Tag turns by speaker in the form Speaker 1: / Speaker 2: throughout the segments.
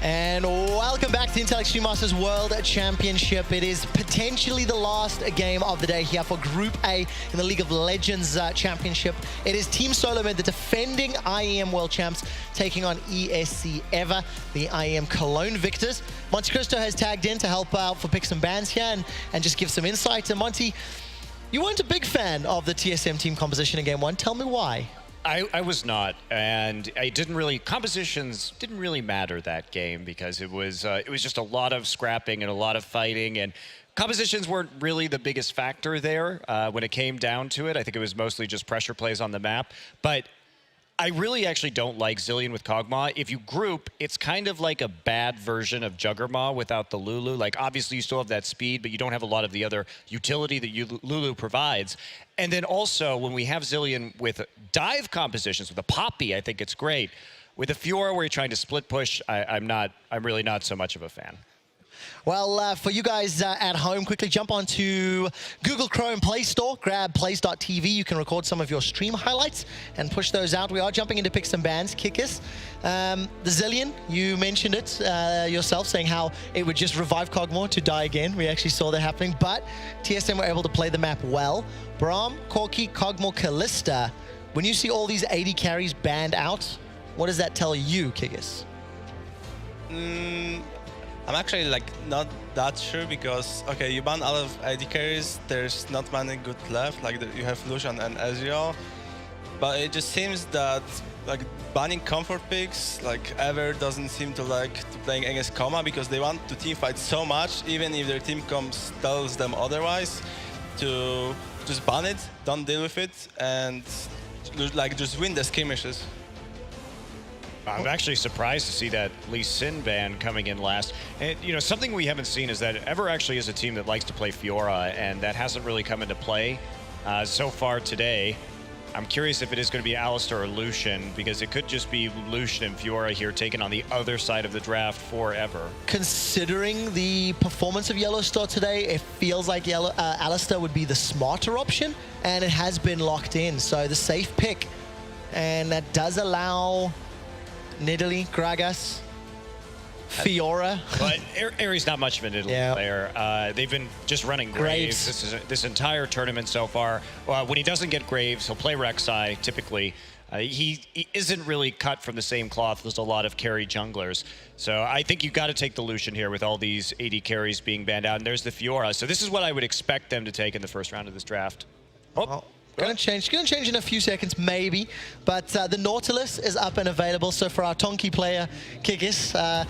Speaker 1: And welcome back to the Intel Extreme Masters World Championship. It is potentially the last game of the day here for Group A in the League of Legends Championship. It is Team Solomid, the defending IEM World Champs, taking on ESC Ever, the IEM Cologne victors. Monty Cristo has tagged in to help out for picks and bans here and just give some insight. And Monty, you weren't a big fan of the TSM team composition in Game 1. Tell me why.
Speaker 2: I was not, and compositions didn't really matter that game because it was just a lot of scrapping and a lot of fighting, and compositions weren't really the biggest factor there when it came down to it. I think it was mostly just pressure plays on the map, but I really actually don't like Zilean with Kog'Maw. If you group, it's kind of like a bad version of Juggermaw without the Lulu. Like, obviously you still have that speed, but you don't have a lot of the other utility that Lulu provides. And then also, when we have Zilean with dive compositions, with a Poppy, I think it's great. With a Fiora where you're trying to split push, I'm really not so much of a fan.
Speaker 1: Well, for you guys at home, quickly jump onto Google Chrome Play Store, grab plays.tv. You can record some of your stream highlights and push those out. We are jumping into picks and bans. Kickers, the Zilean, you mentioned it yourself, saying how it would just revive Kog'Maw to die again. We actually saw that happening, but TSM were able to play the map well. Braum, Corki, Kog'Maw, Kalista. When you see all these 80 carries banned out, what does that tell you, Kickers?
Speaker 3: I'm actually not that sure because, okay, you ban a lot of AD carries, there's not many good left, you have Lucian and Ezreal, but it just seems that banning comfort picks, Ever doesn't seem to like to playing against Koma because they want to teamfight so much, even if their team tells them otherwise, to just ban it, don't deal with it, and just win the skirmishes.
Speaker 2: I'm actually surprised to see that Lee Sin ban coming in last. And, you know, something we haven't seen is that Ever actually is a team that likes to play Fiora, and that hasn't really come into play so far today. I'm curious if it is going to be Alistar or Lucian, because it could just be Lucian and Fiora here taken on the other side of the draft for Ever.
Speaker 1: Considering the performance of Yellowstar today, it feels like Alistar would be the smarter option, and it has been locked in, so the safe pick. And that does allow Nidalee, Gragas, Fiora.
Speaker 2: But Aries not much of a Nidalee player. They've been just running Graves. This entire tournament so far. When he doesn't get Graves, he'll play Rek'Sai typically. He isn't really cut from the same cloth as a lot of carry junglers. So I think you've got to take the Lucian here with all these 80 carries being banned out. And there's the Fiora. So this is what I would expect them to take in the first round of this draft.
Speaker 1: Gonna change in a few seconds, maybe. But the Nautilus is up and available. So for our Tonki player, Kikis,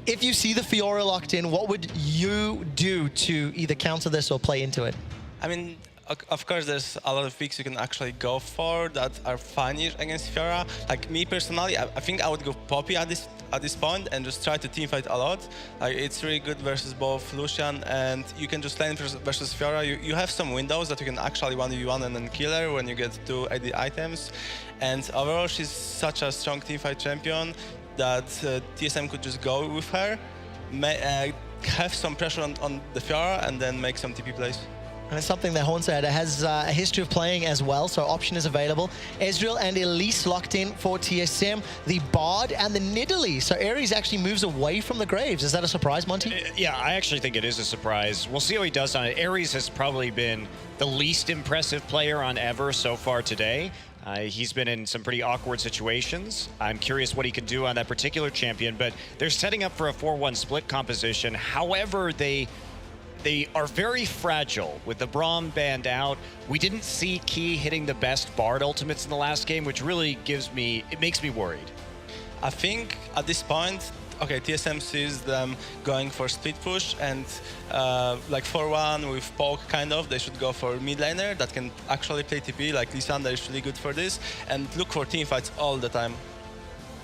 Speaker 1: if you see the Fiora locked in, what would you do to either counter this or play into it?
Speaker 3: I mean, of course, there's a lot of picks you can actually go for that are fine against Fiora. Like me personally, I think I would go Poppy at this point and just try to teamfight a lot. It's really good versus both Lucian, and you can just lane versus Fiora. You have some windows that you can actually 1v1 and then kill her when you get 2 AD items. And overall, she's such a strong teamfight champion that TSM could just go with her, have some pressure on the Fiora, and then make some TP plays.
Speaker 1: And it's something that Hornset has a history of playing as well, so option is available. Ezreal and Elise locked in for TSM, the Bard and the Nidalee. So Ares actually moves away from the Graves. Is that a surprise, Monty?
Speaker 2: Yeah, I actually think it is a surprise. We'll see how he does on it. Ares has probably been the least impressive player on Ever so far today. He's been in some pretty awkward situations. I'm curious what he can do on that particular champion, but they're setting up for a 4-1 split composition. However, they are very fragile with the Braum banned out. We didn't see Key hitting the best Bard ultimates in the last game, which really makes me worried.
Speaker 3: I think at this point, okay, TSM sees them going for split push, and 4-1 with poke they should go for mid laner that can actually play TP, like Lysandra is really good for this, and look for team fights all the time.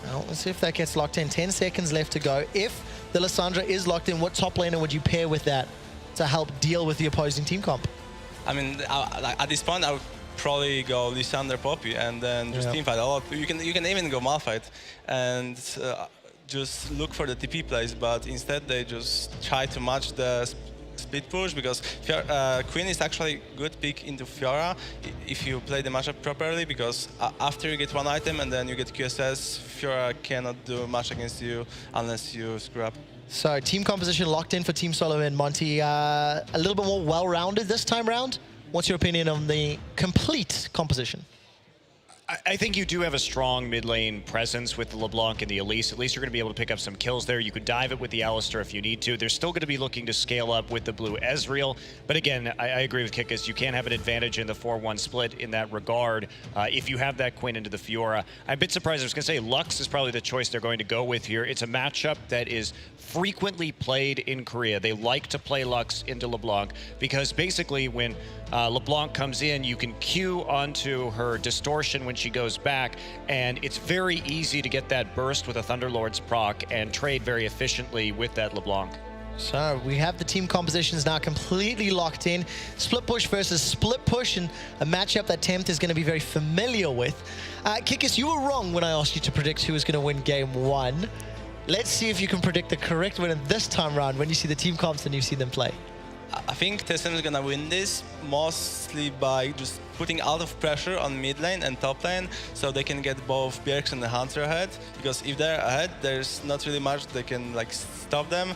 Speaker 1: Well, let's see if that gets locked in. 10 seconds left to go. If the Lysandra is locked in, what top laner would you pair with that to help deal with the opposing team comp?
Speaker 3: I mean, at this point, I would probably go Lysandra Poppy and then just teamfight a lot. You can even go Malphite and just look for the TP plays, but instead they just try to match the split push because Queen is actually good pick into Fiora if you play the matchup properly, because after you get one item and then you get QSS, Fiora cannot do much against you unless you screw up.
Speaker 1: So team composition locked in for Team Solo and Monty. A little bit more well-rounded this time round. What's your opinion on the complete composition?
Speaker 2: I think you do have a strong mid lane presence with the LeBlanc and the Elise. At least you're going to be able to pick up some kills there. You could dive it with the Alistar if you need to. They're still going to be looking to scale up with the blue Ezreal. But again, I agree with Kikis. You can have an advantage in the 4-1 split in that regard if you have that Queen into the Fiora. I'm a bit surprised. I was going to say Lux is probably the choice they're going to go with here. It's a matchup that is frequently played in Korea. They like to play Lux into LeBlanc because basically when LeBlanc comes in, you can Q onto her distortion when she goes back, and it's very easy to get that burst with a Thunderlord's proc and trade very efficiently with that LeBlanc.
Speaker 1: So we have the team compositions now completely locked in. Split push versus split push, and a matchup that Tempt is going to be very familiar with. Kikis, you were wrong when I asked you to predict who was going to win game 1. Let's see if you can predict the correct winner this time around when you see the team comps and you see them play.
Speaker 3: I think TSM is gonna win this mostly by just putting a lot of pressure on mid lane and top lane so they can get both Bjergsen and the Hunter ahead, because if they're ahead, there's not really much they can like stop them.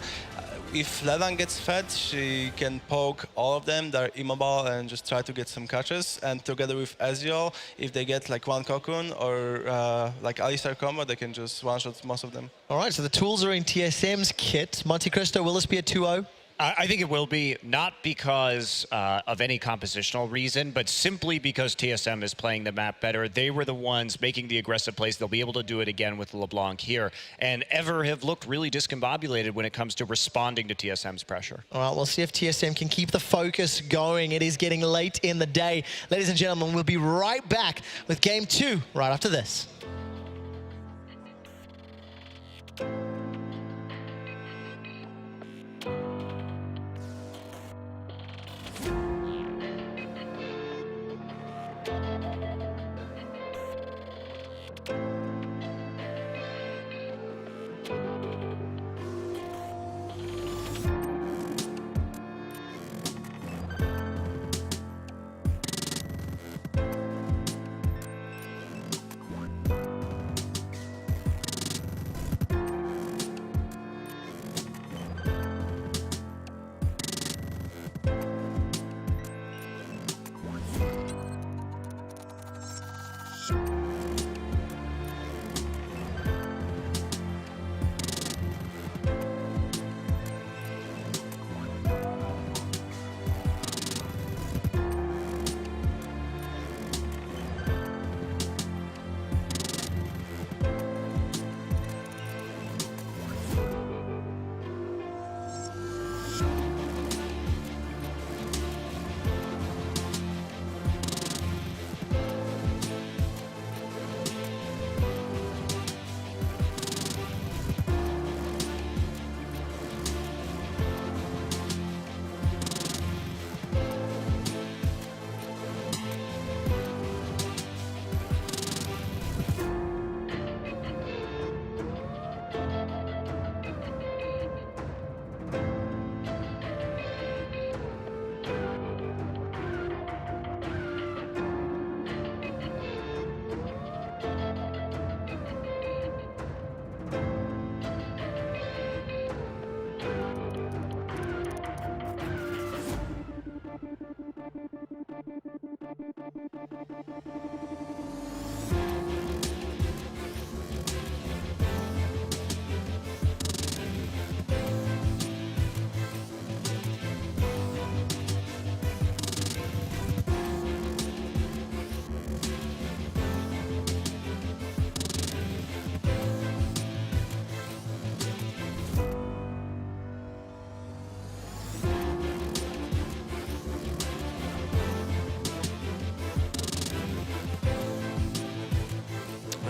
Speaker 3: If Levan gets fed, she can poke all of them, they're immobile, and just try to get some catches. And together with Ezreal, if they get like one Cocoon or like Alistar combo, they can just one-shot most of them.
Speaker 1: All right, so the tools are in TSM's kit. Monte Cristo, will this be a 2-0?
Speaker 2: I think it will be, not because of any compositional reason, but simply because TSM is playing the map better. They were the ones making the aggressive plays. They'll be able to do it again with LeBlanc here. And Ever have looked really discombobulated when it comes to responding to TSM's pressure.
Speaker 1: All right, we'll see if TSM can keep the focus going. It is getting late in the day. Ladies and gentlemen, we'll be right back with game 2 right after this.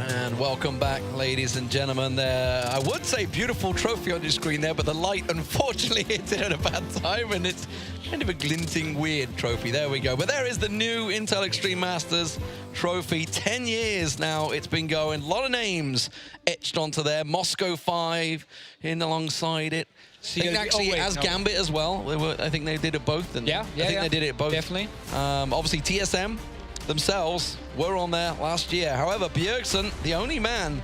Speaker 4: And welcome back, ladies and gentlemen. There, I would say beautiful trophy on your screen there, but the light unfortunately hits it at a bad time, and it's kind of a glinting, weird trophy. There we go. But there is the new Intel Extreme Masters trophy. 10 years now it's been going. A lot of names etched onto there. Moscow 5 in alongside it.
Speaker 5: See,
Speaker 4: I think actually as Gambit as well. I think they did it both. And
Speaker 5: Yeah,
Speaker 4: I think they did it both.
Speaker 5: Definitely.
Speaker 4: Obviously, TSM themselves were on there last year. However, Bjergsen, the only man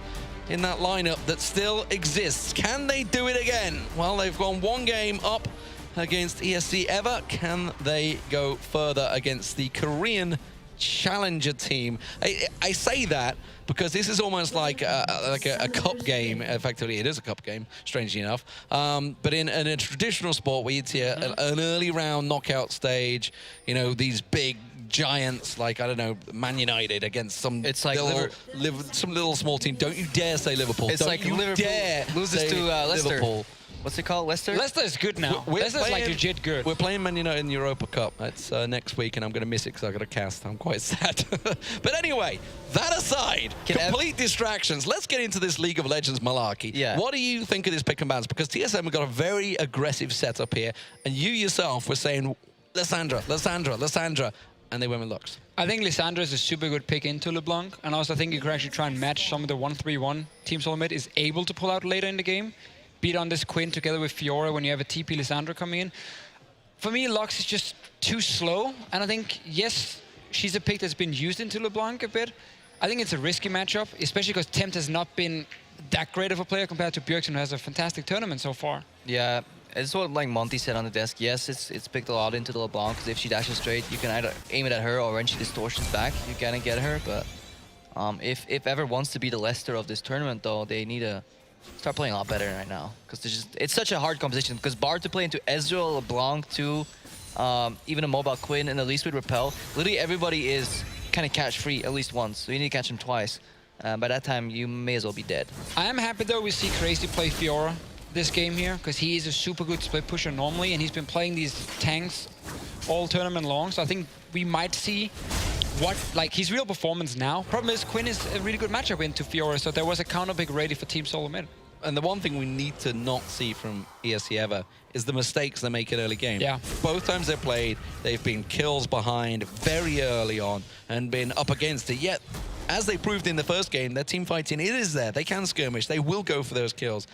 Speaker 4: in that lineup that still exists. Can they do it again? Well, they've gone one game up against ESC Ever. Can they go further against the Korean challenger team? I say that because this is almost like a cup game. Effectively, it is a cup game, strangely enough. But in a traditional sport where you'd see an early round knockout stage, you know, these big giants like, I don't know, Man United against some some little small team. Don't you dare say Liverpool.
Speaker 6: It's
Speaker 4: Don't
Speaker 6: like
Speaker 4: you
Speaker 6: Liverpool
Speaker 4: dare
Speaker 6: loses to Leicester.
Speaker 4: Liverpool.
Speaker 6: What's it called? Leicester?
Speaker 5: Leicester is good now. Leicester's like legit good.
Speaker 4: We're playing Man United in the Europa Cup. That's next week, and I'm going to miss it because I've got a cast. I'm quite sad. But anyway, that aside, complete distractions. Let's get into this League of Legends malarkey.
Speaker 6: Yeah.
Speaker 4: What do you think of this pick and bans? Because TSM have got a very aggressive setup here, and you yourself were saying, Lissandra, and they went with Lux.
Speaker 5: I think Lissandra is a super good pick into LeBlanc, and also I think you could actually try and match some of the 1-3-1 Team Solomid is able to pull out later in the game. Beat on this Quinn together with Fiora when you have a TP Lissandra coming in. For me, Lux is just too slow, and I think, yes, she's a pick that's been used into LeBlanc a bit. I think it's a risky matchup, especially because Tempt has not been that great of a player compared to Bjergsen, who has a fantastic tournament so far.
Speaker 6: Yeah, it's what like Monty said on the desk. Yes, it's picked a lot into the LeBlanc, because if she dashes straight, you can either aim it at her, or when she distortions back, you can get her. But if Ever wants to be the Leicester of this tournament, though, they need to start playing a lot better right now, because it's such a hard composition. Because Bard to play into Ezreal, LeBlanc, too, even a mobile Quinn, and at least with Repel, literally everybody is kind of catch free at least once, so you need to catch him twice. By that time, you may as well be dead.
Speaker 5: I am happy though we see Crazy play Fiora this game here, because he is a super good split pusher normally, and he's been playing these tanks all tournament long. So I think we might see his real performance now. Problem is Quinn is a really good matchup into Fiora, so there was a counter pick ready for Team Solo Mid.
Speaker 4: And the one thing we need to not see from ESC Ever is the mistakes they make in early game.
Speaker 5: Yeah.
Speaker 4: Both times they've played, they've been kills behind very early on and been up against it. Yet, as they proved in the first game, their team fighting, it is there. They can skirmish. They will go for those kills.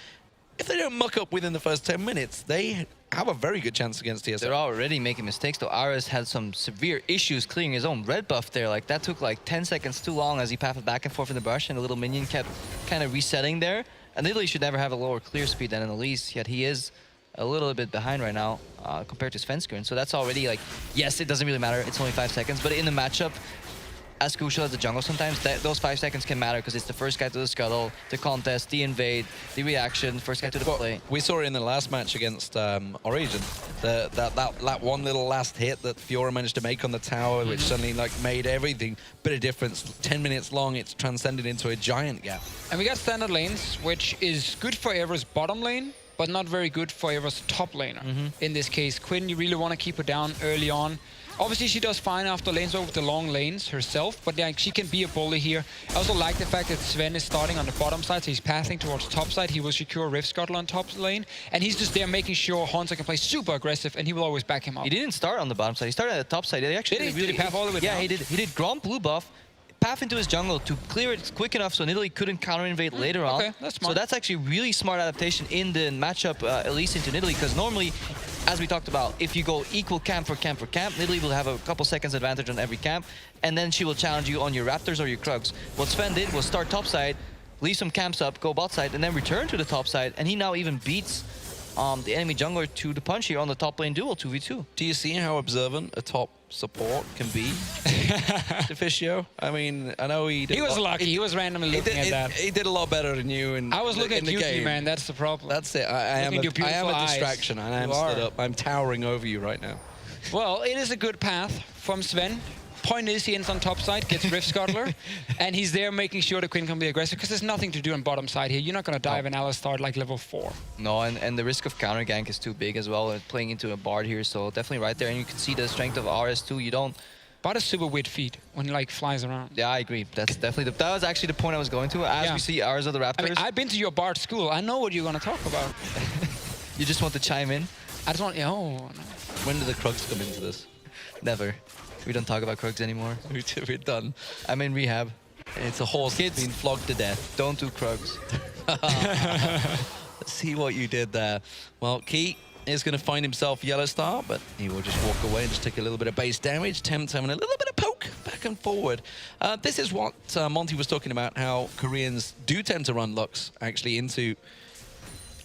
Speaker 4: If they don't muck up within the first 10 minutes, they have a very good chance against TSM.
Speaker 6: They're already making mistakes, though. Ares had some severe issues clearing his own red buff there. Like, that took like 10 seconds too long as he pathed back and forth in the brush, and the little minion kept kind of resetting there. And Italy should never have a lower clear speed than an Elise, yet he is a little bit behind right now compared to Svenskeren. So that's already like, yes, it doesn't really matter. It's only 5 seconds, but in the matchup, as crucial as the jungle sometimes, those 5 seconds can matter, because it's the first guy to the scuttle, the contest, the invade, the reaction, first guy to the play.
Speaker 4: We saw it in the last match against Origin, that one little last hit that Fiora managed to make on the tower, which suddenly like made everything bit of difference. 10 minutes long, it's transcended into a giant gap.
Speaker 5: And we got standard lanes, which is good for Ever's bottom lane, but not very good for Ever's top laner. In this case, Quinn, you really want to keep her down early on. Obviously, she does fine after lanes over the long lanes herself, but like, she can be a bully here. I also like the fact that Sven is starting on the bottom side, so he's passing towards top side. He will secure Rift Scuttle on top lane, and he's just there making sure Hunter can play super aggressive, and he will always back him up.
Speaker 6: He didn't start on the bottom side. He started at the top side. He actually
Speaker 5: did he path all the way down?
Speaker 6: Yeah, he did. He did Gromp blue buff, path into his jungle to clear it quick enough so Nidalee couldn't counter invade later on.
Speaker 5: Okay, that's smart.
Speaker 6: So that's actually really smart adaptation in the matchup, at least into Nidalee, because normally, as we talked about, if you go equal camp for camp for camp, Nidalee will have a couple seconds advantage on every camp, and then she will challenge you on your Raptors or your Krugs. What Sven did was start top side, leave some camps up, go bot side, and then return to the top side, and he now even beats the enemy jungler to the punch here on the top lane duel 2v2.
Speaker 4: Do you see how observant a top support can be to Fischio? I mean, I know he
Speaker 5: was lucky. He was randomly looking at that.
Speaker 4: He did a lot better than you
Speaker 5: I was looking at
Speaker 4: the
Speaker 5: you,
Speaker 4: game.
Speaker 5: Man. That's the problem.
Speaker 4: That's it. I am a distraction, and I am stood up. I'm towering over you right now.
Speaker 5: Well, it is a good path from Sven. Point is, he ends on top side, gets Rift Scuttler, and he's there making sure the Quinn can be aggressive, because there's nothing to do on bottom side here. You're not going to dive an Alistar like level 4.
Speaker 6: No, and the risk of counter gank is too big as well, playing into a Bard here, so definitely right there. And you can see the strength of RS too. You don't...
Speaker 5: Bard is super weird feet when he like flies around.
Speaker 6: Yeah, I agree. That's definitely that was actually the point I was going to. As we see RS of the Raptors.
Speaker 5: I mean, I've been to your Bard school. I know what you're going to talk about.
Speaker 6: You just want to chime in?
Speaker 5: I just want... Oh, no.
Speaker 4: When do the Krugs come into this?
Speaker 6: Never. We don't talk about Krugs anymore.
Speaker 4: We're done.
Speaker 6: I'm in rehab.
Speaker 4: It's a horse that's been flogged to death.
Speaker 6: Don't do Krugs.
Speaker 4: See what you did there. Well, Key is going to find himself Yellow Star, but he will just walk away and just take a little bit of base damage. Tempt having a little bit of poke back and forward. This is what Monty was talking about, how Koreans do tend to run Lux actually into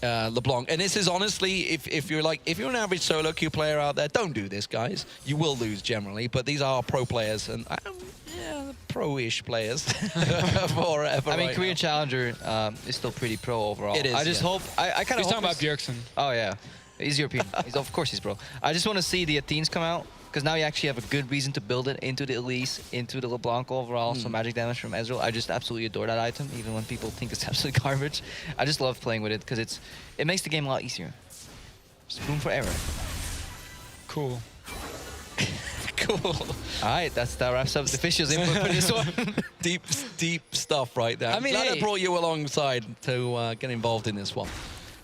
Speaker 4: LeBlanc. And this is honestly, if you're an average solo queue player out there, don't do this, guys. You will lose generally, but these are pro players and yeah, pro-ish players. I
Speaker 6: mean, Korean Challenger is still pretty pro overall.
Speaker 4: It is,
Speaker 6: I just hope. I kind of.
Speaker 5: He's talking about Bjergsen.
Speaker 6: Oh yeah, he's European. Of course he's pro. I just want to see the Athenes come out because now you actually have a good reason to build it into the Elise, into the LeBlanc overall. So magic damage from Ezreal. I just absolutely adore that item, even when people think it's absolute garbage. I just love playing with it because it makes the game a lot easier. Just room for error.
Speaker 5: Cool.
Speaker 4: Cool.
Speaker 6: All right, that wraps up the officials input for this one.
Speaker 4: deep stuff right there.
Speaker 5: I mean,
Speaker 4: glad I
Speaker 5: hey.
Speaker 4: brought you alongside to get involved in this one.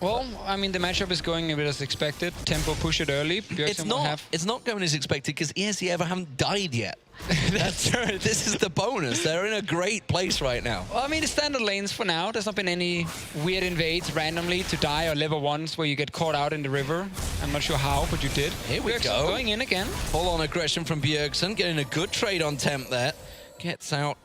Speaker 5: Well, I mean, the matchup is going a bit as expected. Tempo push it early. Bjergsen will have...
Speaker 4: It's not going as expected because ESC haven't died yet.
Speaker 5: That's right.
Speaker 4: This is the bonus. They're in a great place right now.
Speaker 5: Well, I mean, the standard lanes for now. There's not been any weird invades randomly to die or level ones where you get caught out in the river. I'm not sure how, but you did.
Speaker 4: Here we
Speaker 5: Bjergsen
Speaker 4: go.
Speaker 5: Going in again.
Speaker 4: Full-on aggression from Bjergsen, getting a good trade on Temp there. Gets out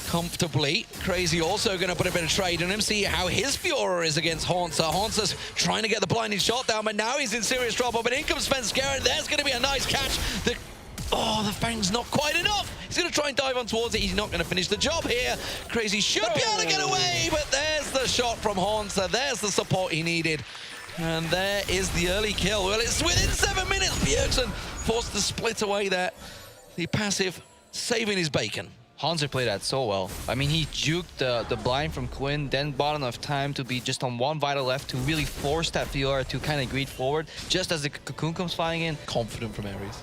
Speaker 4: comfortably. Crazy also going to put a bit of trade on him, see how his Fiora is against Haunter. Haunter's trying to get the blinding shot down, but now he's in serious trouble. But in comes Sven Skaren. There's going to be a nice catch. The Fang's not quite enough. He's going to try and dive on towards it. He's not going to finish the job here. Crazy should be able to get away, but there's the shot from Haunter. There's the support he needed. And there is the early kill. Well, it's within 7 minutes. Bjergsen forced to split away there. The passive saving his bacon.
Speaker 6: Hanser played that so well. I mean, he juked the blind from Quinn, then bought enough time to be just on one vital left to really force that Fiora to kind of greed forward, just as the Cocoon comes flying in.
Speaker 4: Confident from Ares.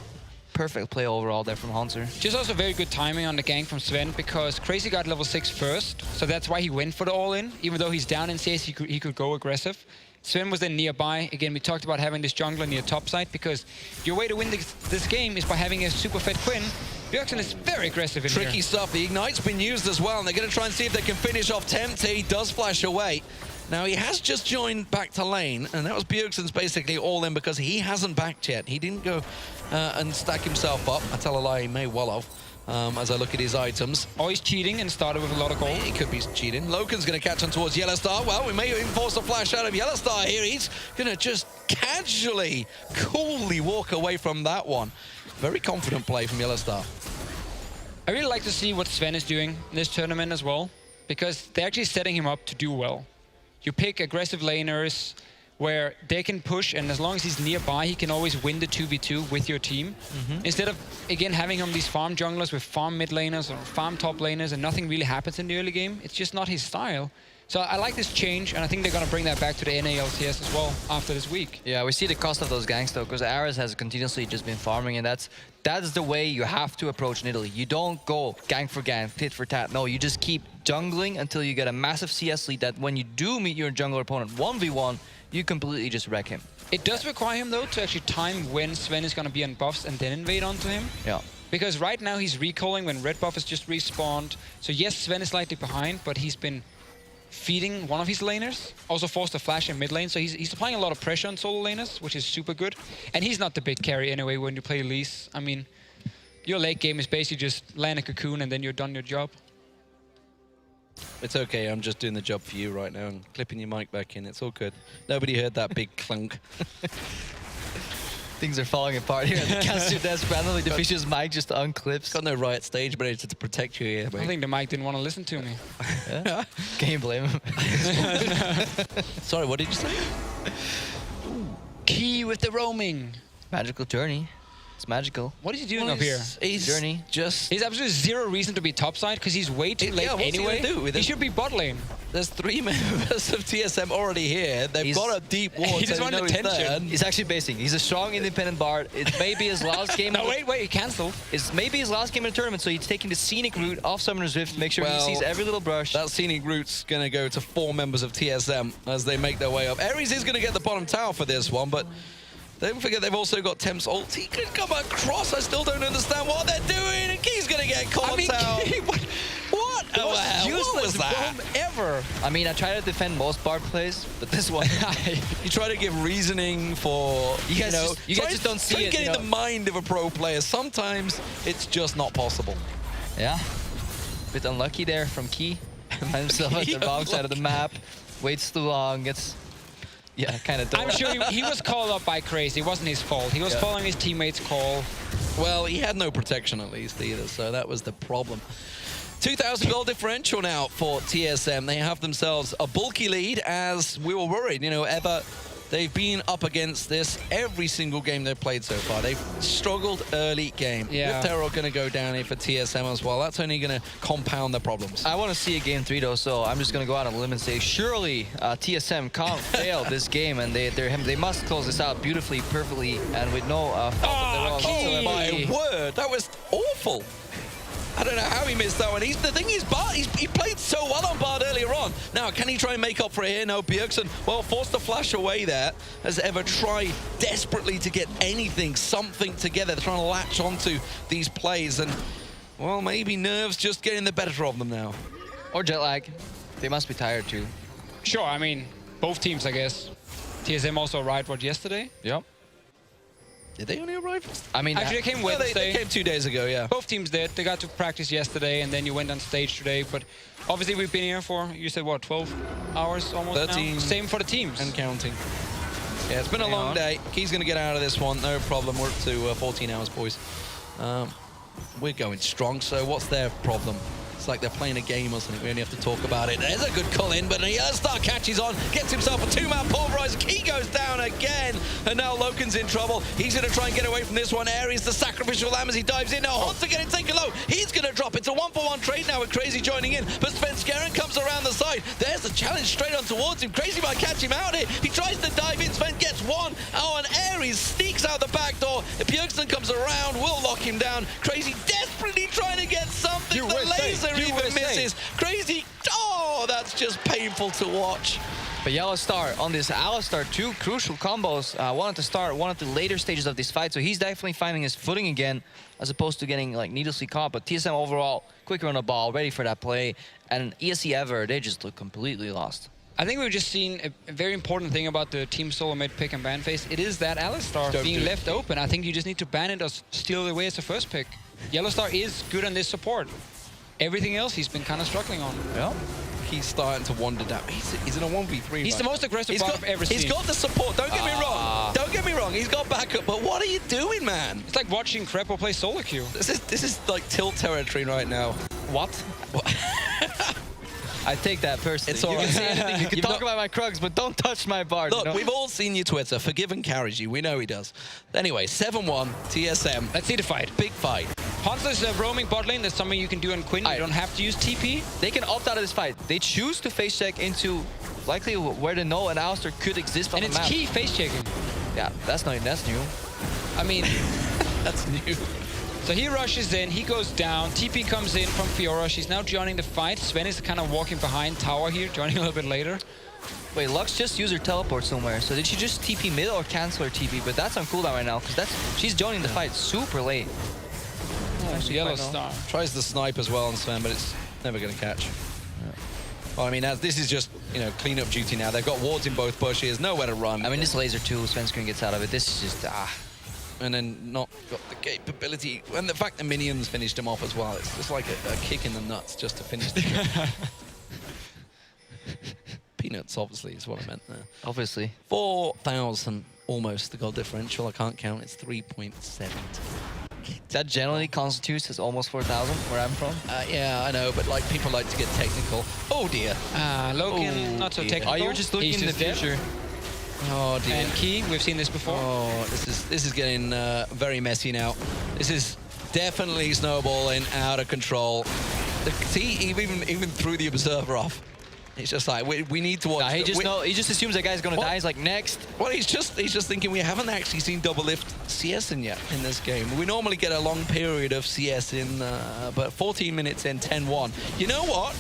Speaker 6: Perfect play overall there from Hanser.
Speaker 5: Just also very good timing on the gank from Sven because Crazy got level 6 first, so that's why he went for the all-in. Even though he's down in CS, he could go aggressive. Sven was then nearby. Again, we talked about having this jungler near top side because your way to win this game is by having a super fed Quinn. Bjergsen is very aggressive in
Speaker 4: Tricky
Speaker 5: here.
Speaker 4: stuff. The Ignite's been used as well, and they're going to try and see if they can finish off Tempt. He does flash away. Now, he has just joined back to lane, and that was Bjergsen's basically all in because he hasn't backed yet. He didn't go and stack himself up. I tell a lie, he may well have. As I look at his items.
Speaker 5: Oh, he's cheating and started with a lot of gold.
Speaker 4: He could be cheating. Loken's going to catch on towards Yellow Star. Well, we may even force a flash out of Yellow Star here. He's going to just casually, coolly walk away from that one. Very confident play from Yellow Star.
Speaker 5: I really like to see what Sven is doing in this tournament as well, because they're actually setting him up to do well. You pick aggressive laners where they can push, and as long as he's nearby, he can always win the 2v2 with your team. Instead of, again, having him these farm junglers with farm mid laners or farm top laners and nothing really happens in the early game. It's just not his style. So I like this change, and I think they're going to bring that back to the NALCS as well after this week.
Speaker 6: Yeah, we see the cost of those ganks though, because Ares has continuously just been farming, and that's the way you have to approach Nidalee. You don't go gank for gank, tit for tat. No, you just keep jungling until you get a massive CS lead that when you do meet your jungler opponent 1v1, you completely just wreck him.
Speaker 5: It does require him, though, to actually time when Sven is going to be on buffs and then invade onto him.
Speaker 6: Yeah.
Speaker 5: Because right now he's recalling when red buff is just respawned. So yes, Sven is slightly behind, but he's been feeding one of his laners. Also forced a flash in mid lane, so he's applying a lot of pressure on solo laners, which is super good. And he's not the big carry anyway when you play Elise. I mean, your late game is basically just land a cocoon and then you're done your job.
Speaker 4: It's okay, I'm just doing the job for you right now and clipping your mic back in. It's all good. Nobody heard that big clunk.
Speaker 6: Things are falling apart here at the caster desk. Randomly, the Fisher's mic just unclips.
Speaker 4: Got no riot stage manager to protect you here,
Speaker 5: I
Speaker 4: mate.
Speaker 5: think the mic didn't want to listen to me.
Speaker 6: Yeah? Can you blame him?
Speaker 4: Sorry, what did you say?
Speaker 5: Key with the roaming.
Speaker 6: Magical journey. It's magical.
Speaker 5: What is he doing up here?
Speaker 4: He's
Speaker 6: Journey.
Speaker 4: just...
Speaker 5: He's absolutely zero reason to be topside because he's way too late
Speaker 4: yeah, what's he gonna
Speaker 5: anyway.
Speaker 4: do with
Speaker 5: He
Speaker 4: it?
Speaker 5: should be bot lane.
Speaker 4: There's 3 members of TSM already here. They've
Speaker 6: He's-
Speaker 4: got a deep ward,
Speaker 5: He
Speaker 4: so
Speaker 5: just
Speaker 4: they
Speaker 5: wanted
Speaker 4: know he's
Speaker 5: attention.
Speaker 4: there.
Speaker 6: He's actually basing. He's a strong independent bard. It may be his last game.
Speaker 5: No, wait, he cancelled.
Speaker 6: It's maybe his last game in the tournament, so he's taking the scenic route off Summoner's Rift, make sure
Speaker 4: Well,
Speaker 6: he sees every little brush.
Speaker 4: That scenic route's going to go to 4 members of TSM as they make their way up. Ares is going to get the bottom tower for this one, but don't forget they've also got Temp's ult. He could come across. I still don't understand what they're doing, and Key's going to get caught out.
Speaker 5: Key, what?
Speaker 4: What? Oh, wow.
Speaker 6: useless
Speaker 4: What was that?
Speaker 6: roam ever. I mean, I try to defend most Bard plays, but this one,
Speaker 4: You try to give reasoning for,
Speaker 6: You guys
Speaker 4: know,
Speaker 6: just- you guys
Speaker 4: try-
Speaker 6: just don't see
Speaker 4: try to
Speaker 6: it,
Speaker 4: get
Speaker 6: you
Speaker 4: in
Speaker 6: know?
Speaker 4: the mind of a pro player. Sometimes it's just not possible.
Speaker 6: yeah, bit unlucky there from Key. Find himself at the wrong side of the map. Waits too long. Gets kind of.
Speaker 5: I'm sure he was called up by Crazy. It wasn't his fault. He was
Speaker 6: Yeah.
Speaker 5: following his teammates' call.
Speaker 4: Well, he had no protection at least either, so that was the problem. 2,000 goal differential now for TSM. They have themselves a bulky lead, as we were worried. You know, they've been up against this every single game they've played so far. They've struggled early game.
Speaker 5: Yeah.
Speaker 4: Terror going to go down here for TSM as well. That's only going to compound the problems.
Speaker 6: I want to see a game 3 though, so I'm just gonna go out on a limb and say surely TSM can't fail this game, and they must close this out beautifully, perfectly, and with no fault of their own
Speaker 5: Key.
Speaker 6: whatsoever.
Speaker 4: My word, that was awful. I don't know how he missed that one. The thing is, Bart, he played so well on Bard earlier on. Now, can he try and make up for it here? No, Bjergsen, well, forced to flash away there. Has ever tried desperately to get anything, something together. They're trying to latch onto these plays, and, well, maybe nerves just getting the better of them now.
Speaker 6: Or jet lag. They must be tired too.
Speaker 5: Sure, I mean, both teams, I guess. TSM also arrived, what, yesterday?
Speaker 6: Yep.
Speaker 4: Did they only arrive?
Speaker 6: I mean,
Speaker 5: Actually, they came
Speaker 4: No,
Speaker 5: Wednesday.
Speaker 4: they came 2 days ago, yeah.
Speaker 5: Both teams did. They got to practice yesterday, and then you went on stage today. But obviously, we've been here for, you said, what, 12 hours almost
Speaker 4: 13.
Speaker 5: now? Same for the teams.
Speaker 4: And counting. Yeah, it's been a
Speaker 5: Hang
Speaker 4: long
Speaker 5: on.
Speaker 4: day. Key's going to get out of this one. No problem. We're up to 14 hours, boys. We're going strong, so what's their problem? It's like they're playing a game or something. We only have to talk about it. There's a good call in, but Star catches on, gets himself a two-man pulverizer. Key goes down again, and now Loken's in trouble. He's going to try and get away from this one. Aries, the sacrificial lamb, as he dives in. Now Hunter getting taken low. He's going to drop. It's a 1-for-1 trade now with Crazy joining in, but Sven Skaren comes around the side. There's the challenge straight on towards him. Crazy might catch him out here. He tries to dive in. Sven gets one. Oh, and Aries sneaks out the back door. Bjergsen comes around, will lock him down. Crazy desperately trying to get something. The laser even misses. Crazy. Oh, that's just painful to watch.
Speaker 6: But Yellow Star on this Alistar, two crucial combos. One at the start, one at the later stages of this fight. So he's definitely finding his footing again, as opposed to getting like needlessly caught. But TSM overall, quicker on the ball, ready for that play. And ESC Ever, they just look completely lost.
Speaker 5: I think we've just seen a very important thing about the team solo mid pick and ban phase. It is that Alistar
Speaker 4: Don't
Speaker 5: being
Speaker 4: do it.
Speaker 5: left open. I think you just need to ban it or steal it away as a first pick. Yellowstar is good on this support. Everything else he's been kind of struggling on.
Speaker 6: Yeah.
Speaker 4: He's starting to wander down. He's in a 1v3.
Speaker 5: He's the most aggressive bot I've ever seen.
Speaker 4: He's got the support. Don't get me wrong. Don't get me wrong. He's got backup. But what are you doing, man?
Speaker 5: It's like watching Crepo play solo queue.
Speaker 4: This is like tilt territory right now.
Speaker 6: What? I take that personally.
Speaker 4: It's all
Speaker 6: you
Speaker 4: right.
Speaker 6: can say anything. You can
Speaker 4: You've
Speaker 6: talk
Speaker 4: not-
Speaker 6: about my Krugs, but don't touch my Bard.
Speaker 4: Look,
Speaker 6: you know?
Speaker 4: we've all seen your Twitter. Forgiven carries you. We know he does. Anyway, 7-1, TSM.
Speaker 5: Let's see the fight.
Speaker 4: Big fight.
Speaker 5: Hanzo's roaming bot lane. That's something you can do on Quinn. You don't have to use TP.
Speaker 6: They can opt out of this fight. They choose to face check into likely where they know an Alistar could exist on
Speaker 5: And
Speaker 6: the
Speaker 5: it's
Speaker 6: map.
Speaker 5: key face checking.
Speaker 6: Yeah, that's new.
Speaker 5: I mean,
Speaker 4: That's new.
Speaker 5: so he rushes in, he goes down, TP comes in from Fiora, she's now joining the fight. Sven is kind of walking behind tower here, joining a little bit later.
Speaker 6: Wait, Lux just used her teleport somewhere. So did she just TP mid or cancel her TP? But that's on cooldown right now, because she's joining the fight super late. Actually,
Speaker 5: Yellow
Speaker 6: quite
Speaker 5: Star.
Speaker 4: Tries the snipe as well on Sven, but it's never going to catch. Well, I mean, this is just, cleanup duty now. They've got wards in both bushes, nowhere to run.
Speaker 6: I mean, this laser too, Svenskrin gets out of it. This is just,
Speaker 4: And then not got the capability. And the fact the minions finished him off as well. It's just like a kick in the nuts just to finish the game. Peanuts, obviously, is what I meant there.
Speaker 6: obviously.
Speaker 4: 4,000 almost the goal differential. I can't count. It's 3.7.
Speaker 6: That generally constitutes as almost 4,000 where I'm from.
Speaker 4: Yeah, I know, but like people like to get technical. Oh dear.
Speaker 5: Loken,
Speaker 4: Oh,
Speaker 5: not so
Speaker 4: dear.
Speaker 5: technical.
Speaker 6: Oh, you're just looking
Speaker 5: He's
Speaker 6: in the
Speaker 5: dead.
Speaker 6: future.
Speaker 4: Oh dear.
Speaker 5: And Key, we've seen this before.
Speaker 4: Oh, this is getting very messy now. This is definitely snowballing out of control. See, even threw the observer off. It's just like we need to watch.
Speaker 6: Nah, he just assumes that guy's gonna
Speaker 4: What?
Speaker 6: die. He's like, next.
Speaker 4: Well, he's just thinking we haven't actually seen double lift CS in yet in this game. We normally get a long period of CS in, but 14 minutes in, 10-1. You know what?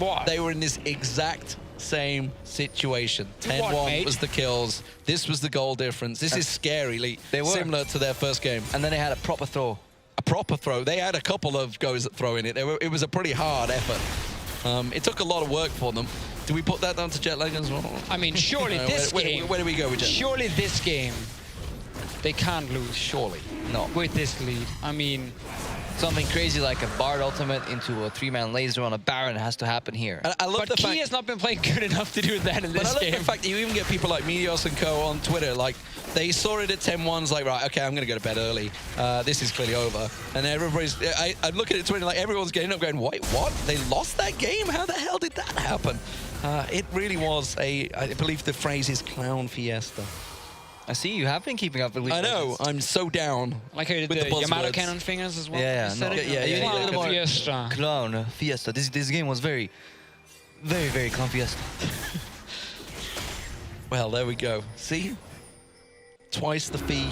Speaker 5: What?
Speaker 4: They were in this exact same situation.
Speaker 5: What,
Speaker 4: 10-1
Speaker 5: mate?
Speaker 4: was the kills. This was the goal difference. This is scarily
Speaker 6: They were.
Speaker 4: similar to their first game.
Speaker 6: And then they had a proper throw.
Speaker 4: A proper throw. They had a couple of goes at throwing it. It was a pretty hard effort. It took a lot of work for them. Do we put that down to Jetlag as well?
Speaker 5: I mean, surely this game...
Speaker 4: Where do we go with Jetlag?
Speaker 5: Surely this game, they can't lose.
Speaker 4: Surely.
Speaker 6: No.
Speaker 5: With this lead. I mean...
Speaker 6: Something crazy like a Bard ultimate into a 3-man laser on a Baron has to happen here.
Speaker 4: I love
Speaker 5: But
Speaker 4: the
Speaker 5: Key
Speaker 4: fact...
Speaker 5: has not been playing good enough to do that in
Speaker 4: But
Speaker 5: this
Speaker 4: I love
Speaker 5: game.
Speaker 4: the fact that you even get people like Meteos and Co on Twitter, like, they saw it at 10-1's, like, right, okay, I'm going to go to bed early. This is clearly over. And everybody's... I'm looking at Twitter, like, everyone's getting up going, wait, what? They lost that game? How the hell did that happen? It really was I believe the phrase is clown fiesta.
Speaker 6: I see you have been keeping up with League
Speaker 4: I
Speaker 6: of
Speaker 4: know,
Speaker 6: Legends.
Speaker 4: I'm so down.
Speaker 5: Like how you did
Speaker 4: with
Speaker 5: the
Speaker 4: the
Speaker 5: Yamato
Speaker 4: buzzwords.
Speaker 5: cannon fingers as well.
Speaker 6: Yeah,
Speaker 5: You said
Speaker 6: no.
Speaker 5: it?
Speaker 4: Yeah,
Speaker 6: you need a
Speaker 5: Like
Speaker 6: little more
Speaker 5: Fiesta.
Speaker 6: Clown Fiesta. This game was very, very Clown Fiesta.
Speaker 4: Well, there we go. See? Twice the fee.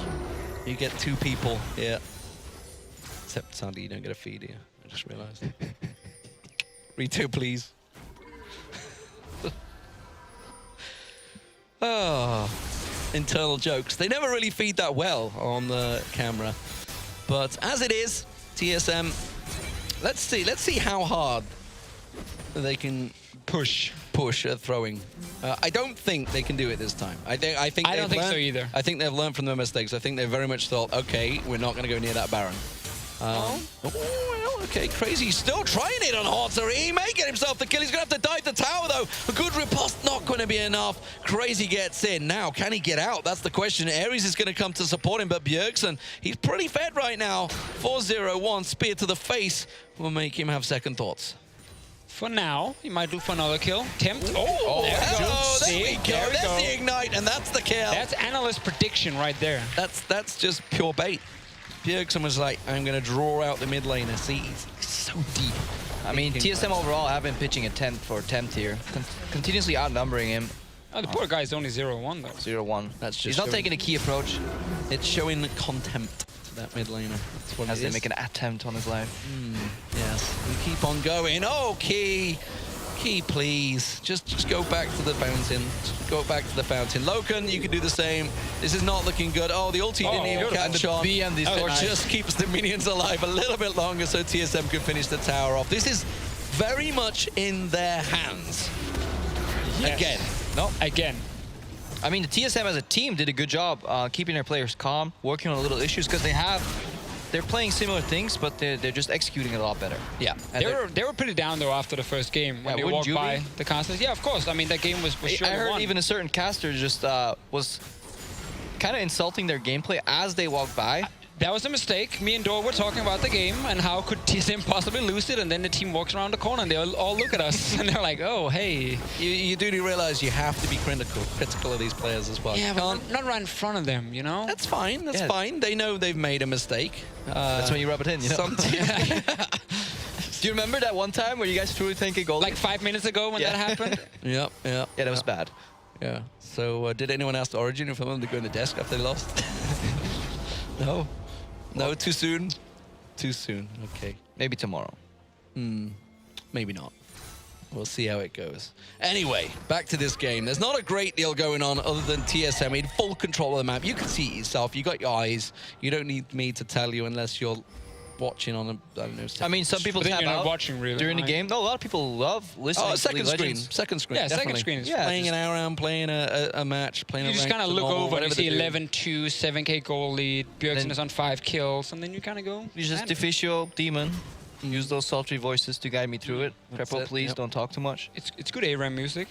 Speaker 4: You get 2 people. Yeah. Except Sandy, you don't get a fee, do you? I just realized. Read 2, please. Oh, internal jokes. They never really feed that well on the camera. But as it is, TSM, let's see how hard they can push at throwing. I don't think they can do it this time. I don't think so
Speaker 5: either.
Speaker 4: I think they've learned from their mistakes. I think they very much thought, okay, we're not going to go near that Baron. Oh, well, okay, Crazy still trying it on Horter. He may get himself the kill. He's going to have to dive the tower, though. A good riposte, not going to be enough. Crazy gets in. Now, can he get out? That's the question. Ares is going to come to support him, but Bjergsen, he's pretty fed right now. 4-0-1, spear to the face will make him have second thoughts.
Speaker 5: For now, he might look for another kill. Tempt. Oh,
Speaker 4: There we go. That's the ignite, and that's the kill.
Speaker 5: That's analyst prediction right there.
Speaker 4: That's just pure bait. Bjergsen was like, I'm going to draw out the mid laner. See, he's so deep.
Speaker 6: I mean, TSM overall have been pitching a tempt for tempt here, continuously outnumbering him.
Speaker 5: Oh, the poor guy's only 0-1 though.
Speaker 6: 0-1.
Speaker 4: That's just
Speaker 6: He's not
Speaker 4: showing-
Speaker 6: taking a key approach
Speaker 4: It's showing contempt to that mid laner. That's what
Speaker 6: as
Speaker 4: it
Speaker 6: they
Speaker 4: is.
Speaker 6: make an attempt on his life.
Speaker 4: Yes, we keep on going. Oh, Key, please. Just go back to the fountain. Just go back to the fountain. Loken, you can do the same. This is not looking good. Oh, the ulti didn't even
Speaker 5: beautiful.
Speaker 4: catch on.
Speaker 6: BM this
Speaker 4: Just keeps the minions alive a little bit longer so TSM can finish the tower off. This is very much in their hands.
Speaker 5: Yes.
Speaker 4: Again.
Speaker 6: No.
Speaker 5: Again.
Speaker 6: I mean, the TSM as a team did a good job keeping their players calm, working on little issues, because they're playing similar things, but they're just executing it a lot better.
Speaker 4: Yeah.
Speaker 6: And
Speaker 5: They were pretty down though after the first game when
Speaker 6: Yeah,
Speaker 5: they
Speaker 6: wouldn't
Speaker 5: walked
Speaker 6: you
Speaker 5: by
Speaker 6: be?
Speaker 5: the casters. Yeah, of course. I mean, that game was sure
Speaker 6: I
Speaker 5: they
Speaker 6: heard
Speaker 5: won.
Speaker 6: even a certain caster just was kind of insulting their gameplay as they walked by.
Speaker 5: That was a mistake. Me and Dor were talking about the game and how could TSM possibly lose it, and then the team walks around the corner and they all look at us and they're like, oh, hey.
Speaker 4: You do realize you have to be critical of these players as well.
Speaker 5: Yeah,
Speaker 4: You
Speaker 5: but
Speaker 4: can't-
Speaker 5: not right in front of them, you know?
Speaker 4: That's fine. That's
Speaker 6: Yeah.
Speaker 4: fine. They know they've made a mistake.
Speaker 6: That's when you rub it in, you know? Do you remember that one time where you guys threw a 10k goal?
Speaker 5: Like 5 minutes ago when that happened.
Speaker 4: Yep.
Speaker 6: yeah, that was bad.
Speaker 4: Yeah. So did anyone ask Origin if they wanted to go in the desk after they lost? No. No, too soon? Too soon. Okay.
Speaker 6: Maybe tomorrow.
Speaker 4: Maybe not. We'll see how it goes. Anyway, back to this game. There's not a great deal going on other than TSM in full control of the map. You can see it yourself. You got your eyes. You don't need me to tell you unless you're watching on a, I don't know.
Speaker 6: I mean, some people
Speaker 5: But then
Speaker 6: tab
Speaker 5: you're not
Speaker 6: out
Speaker 5: watching really,
Speaker 6: during the
Speaker 5: right?
Speaker 6: game. No, a lot of people love listening to
Speaker 4: second
Speaker 6: League
Speaker 4: screen.
Speaker 6: Legends.
Speaker 4: Second screen.
Speaker 5: Yeah, second
Speaker 4: definitely.
Speaker 5: screen is
Speaker 6: Yeah,
Speaker 4: Playing an hour round, playing a match, playing
Speaker 5: You
Speaker 4: a
Speaker 5: just
Speaker 4: ranked
Speaker 5: kind of look
Speaker 4: normal,
Speaker 5: over and you
Speaker 4: whatever
Speaker 5: see
Speaker 4: they're doing.
Speaker 5: 11-2, 7k goal lead, Bjergsen
Speaker 6: Then-
Speaker 5: is on 5 kills, and then you kind of go...
Speaker 6: You just
Speaker 5: "Man,
Speaker 6: Deficio, Demon. Use those sultry voices to guide me through it.
Speaker 4: That's
Speaker 6: Prepo,
Speaker 4: it,
Speaker 6: please
Speaker 4: yep.
Speaker 6: don't talk too much.
Speaker 5: It's good ARAM music.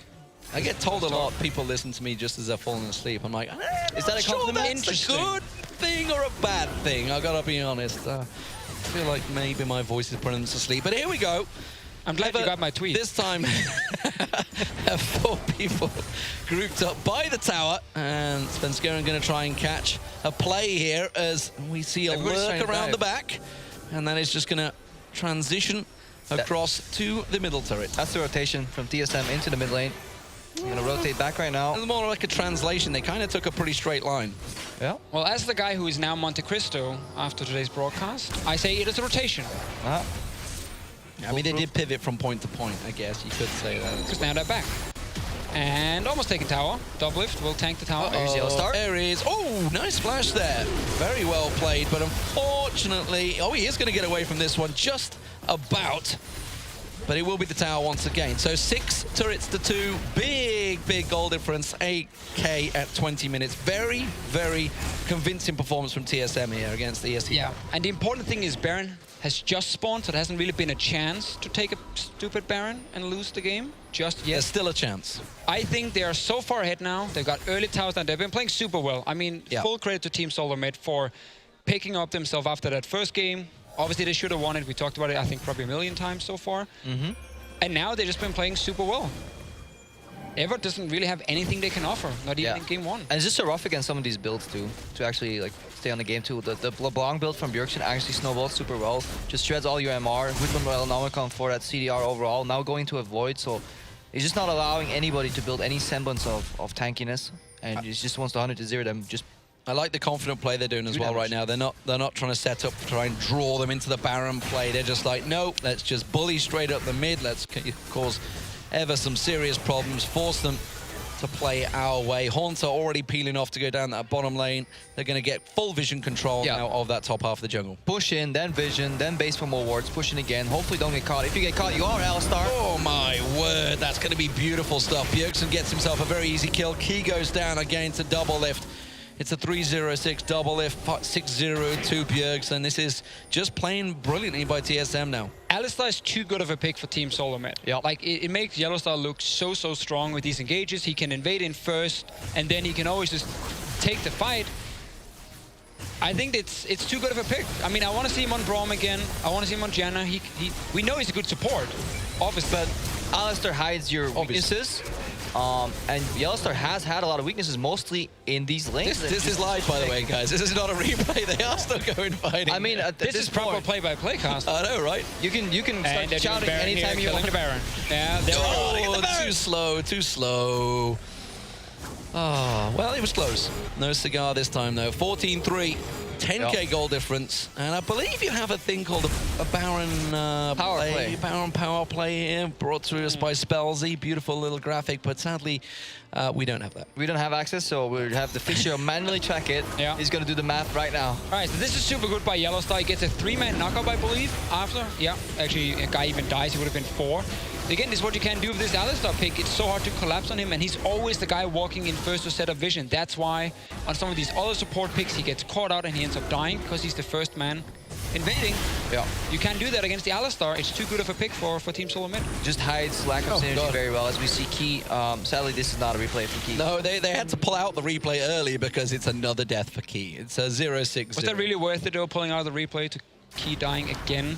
Speaker 4: I get told a lot people listen to me just as they're falling asleep. I'm like,
Speaker 6: Is that a
Speaker 4: sure
Speaker 6: compliment?
Speaker 4: that's a
Speaker 5: Interesting.
Speaker 4: good thing or a bad thing? I gotta be honest. I feel like maybe my voice is putting them to sleep. But here we go.
Speaker 5: I'm glad you got my tweet.
Speaker 4: This time, 4 people grouped up by the tower, and Svenskeren going to try and catch a play here as we see a
Speaker 6: Everybody's trying
Speaker 4: lurk
Speaker 6: to
Speaker 4: around the
Speaker 6: dive.
Speaker 4: back, and that is just going to transition across to the middle turret.
Speaker 6: That's the rotation from TSM into the mid lane. I'm gonna rotate back right now.
Speaker 4: It's more like a translation. They kind of took a pretty straight line.
Speaker 6: Yeah.
Speaker 5: Well, as the guy who is now Monte Cristo after today's broadcast, I say it is a rotation.
Speaker 4: I mean, they did pivot from point to point, I guess. You could say that.
Speaker 5: Because now they're back. And almost taking tower. Double lift will tank the tower.
Speaker 6: There's Yellow Star.
Speaker 4: There he is. Oh, nice flash there. Very well played, but unfortunately... Oh, he is going to get away from this one just about. But it will be the tower once again. So 6 turrets to 2. Big goal difference. 8k at 20 minutes. Very, very convincing performance from TSM here against the ESC.
Speaker 5: Yeah, and the important thing is Baron has just spawned, so there hasn't really been a chance to take a stupid Baron and lose the game just yet.
Speaker 4: There's still a chance.
Speaker 5: I think they are so far ahead now. They've got early towers and they've been playing super well. I mean, full credit to Team Solar Mid for picking up themselves after that first game. Obviously, they should have won it. We talked about it, I think, probably a million times so far. And now they've just been playing super well. Ever doesn't really have anything they can offer, not even in game 1.
Speaker 6: And it's just so rough against some of these builds too, to actually like stay on the game too. The LeBlanc build from Bjergsen actually snowballed super well. Just shreds all your MR. Hoodman Nomicon for that CDR overall. Now going to a Void, so he's just not allowing anybody to build any semblance of tankiness. And he just wants to 100-0 them. Just
Speaker 4: I like the confident play they're doing as well right now. They're not trying to set up to try and draw them into the Baron play. They're just like, no, let's just bully straight up the mid. Let's cause ever some serious problems, force them to play our way. Haunter already peeling off to go down that bottom lane. They're going to get full vision control now of that top half of the jungle.
Speaker 6: push in, then vision, then base for more wards, push in again. Hopefully don't get caught. If you get caught, you are Alistar.
Speaker 4: Oh my word, that's going to be beautiful stuff. Bjergsen gets himself a very easy kill. Key goes down again to double lift. It's a 3-0-6 double lift, 6-0 to Bjergsen. This is just playing brilliantly by TSM now.
Speaker 5: Alistar is too good of a pick for Team Solar Mid. Like, it makes Yellowstar look so strong with these engages. He can invade in first, and then he can always just take the fight. I think it's too good of a pick. I mean, I want to see him on Braum again. I want to see him on Janna. We know he's a good support, obviously.
Speaker 6: But Alistar hides your weaknesses. And Yellowstar has had a lot of weaknesses, mostly in these lanes.
Speaker 4: This is live, by the way, guys. This is not a replay. They are still going fighting.
Speaker 6: I mean,
Speaker 5: this is proper play-by-play cast.
Speaker 4: I know, right?
Speaker 6: You can start shouting anytime you want.
Speaker 5: The Baron. Yeah,
Speaker 4: Too slow. Oh, well, it was close. No cigar this time, though. 14-3. 10k goal difference, and I believe you have a thing called a Baron
Speaker 6: power play.
Speaker 4: Baron power play here, brought to us by Spellsy. Beautiful little graphic, but sadly, we don't have that.
Speaker 6: We don't have access, so we'll have the Fisher manually track it.
Speaker 5: Yeah.
Speaker 6: He's gonna do the math right now.
Speaker 5: All right, so this is super good by Yellowstar. He gets a 3-man knockup, I believe, after. Yeah, actually, a guy even dies. He would have been 4. Again, this is what you can do with this Alistar pick. It's so hard to collapse on him, and he's always the guy walking in first to set up vision. That's why on some of these other support picks, he gets caught out and he ends up dying because he's the first man invading.
Speaker 6: Yeah.
Speaker 5: You can't do that against the Alistar. It's too good of a pick for Team Solar Mid.
Speaker 6: Just hides lack of synergy very well, as we see Key. Sadly, this is not a replay for Key.
Speaker 4: No, they had to pull out the replay early because it's another death for Key. It's a 0-6-0.
Speaker 5: Was that really worth it, though, pulling out the replay to Key dying again?